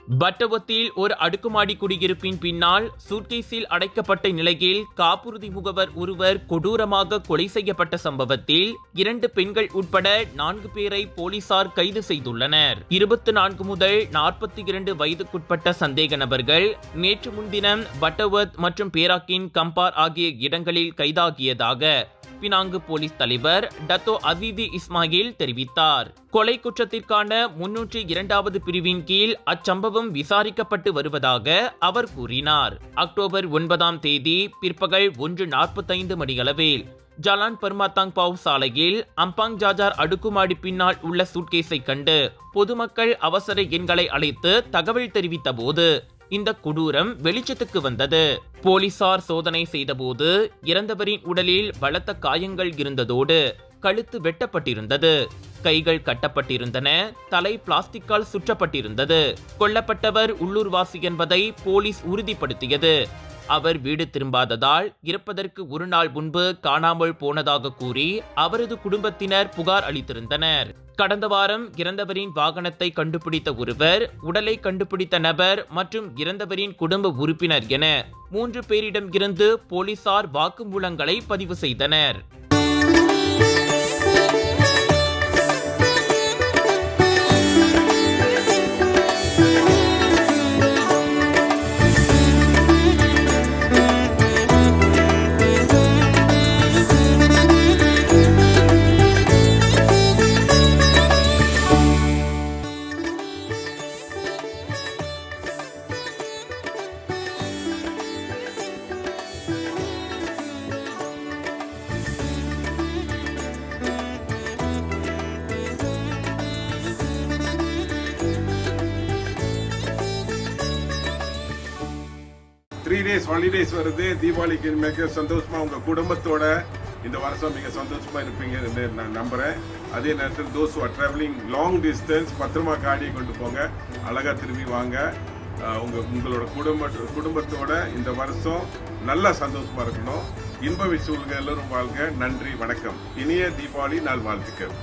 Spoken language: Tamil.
பட்டவத்தில் ஒரு அடுக்குமாடி குடியிருப்பின் பின்னால் சூட்கேஸில் அடைக்கப்பட்ட நிலையில் காப்புறுதி முகவர் ஒருவர் கொடூரமாக கொலை செய்யப்பட்ட சம்பவத்தில் 2 பெண்கள் உட்பட 4 பேரை போலீசார் கைது செய்துள்ளனர். 24 முதல் 42 வயதுக்குட்பட்ட சந்தேக நபர்கள் நேற்று முன்தினம் பட்டவத் மற்றும் பேராக்கின் கம்பார் ஆகிய இடங்களில் கைதாகியதாக பினாங்கு போலீஸ் தலைவர் டத்தோ அசீதி இஸ்மாயில் தெரிவித்தார். கொலை குற்றத்திற்கான 302வது பிரிவின் கீழ் அச்சம்பவம் விசாரிக்கப்பட்டு வருவதாக அவர் கூறினார். அக்டோபர் 9ஆம் தேதி பிற்பகல் 1:45 மணியளவில் ஜலான் பர்மாத்தாங் பாவ் சாலையில் அம்பாங் ஜாஜார் அடுக்குமாடி பின்னால் உள்ள சூட்கேஸை கண்டு பொதுமக்கள் அவசர எண்களை அழைத்து தகவல் தெரிவித்த போது இந்த கொடூரம் வெளிச்சத்துக்கு வந்தது. போலீசார் சோதனை செய்தபோது இறந்தவரின் உடலில் பலத்த காயங்கள் இருந்ததோடு கழுத்து வெட்டப்பட்டிருந்தது, கைகள் கட்டப்பட்டிருந்தன, தலை பிளாஸ்டிக்கால் சுற்றப்பட்டிருந்தது. கொல்லப்பட்டவர் உள்ளூர்வாசி என்பதை போலீஸ் உறுதிப்படுத்தியது. அவர் வீடு திரும்பாததால் இறப்பதற்கு ஒரு நாள் முன்பு காணாமல் போனதாக கூறி அவரது குடும்பத்தினர் புகார் அளித்திருந்தனர். கடந்த வாரம் இறந்தவரின் வாகனத்தை கண்டுபிடித்த ஒருவர், உடலை கண்டுபிடித்த நபர் மற்றும் இறந்தவரின் குடும்ப உறுப்பினர் என 3 பேரிடம் இருந்து போலீசார் வாக்குமூலங்களை பதிவு செய்தனர். த்ரீ டேஸ் ஹாலிடேஸ் வருது. தீபாவளிக்கு மிக சந்தோஷமா உங்க குடும்பத்தோட இந்த வருஷம் மிக சந்தோஷமா இருப்பீங்க நான் நம்புறேன். அதே நேரத்தில் those are travelling long distance பத்திரமா காடியை கொண்டு போங்க, அழகா திரும்பி வாங்க. உங்களோட குடும்பத்தோட இந்த வருஷம் நல்லா சந்தோஷமா இருக்கணும். இன்ப விஷயங்கள் எல்லோரும் வாழ்க. நன்றி, வணக்கம். இனிய தீபாவளி நாள் வாழ்த்துக்கள்.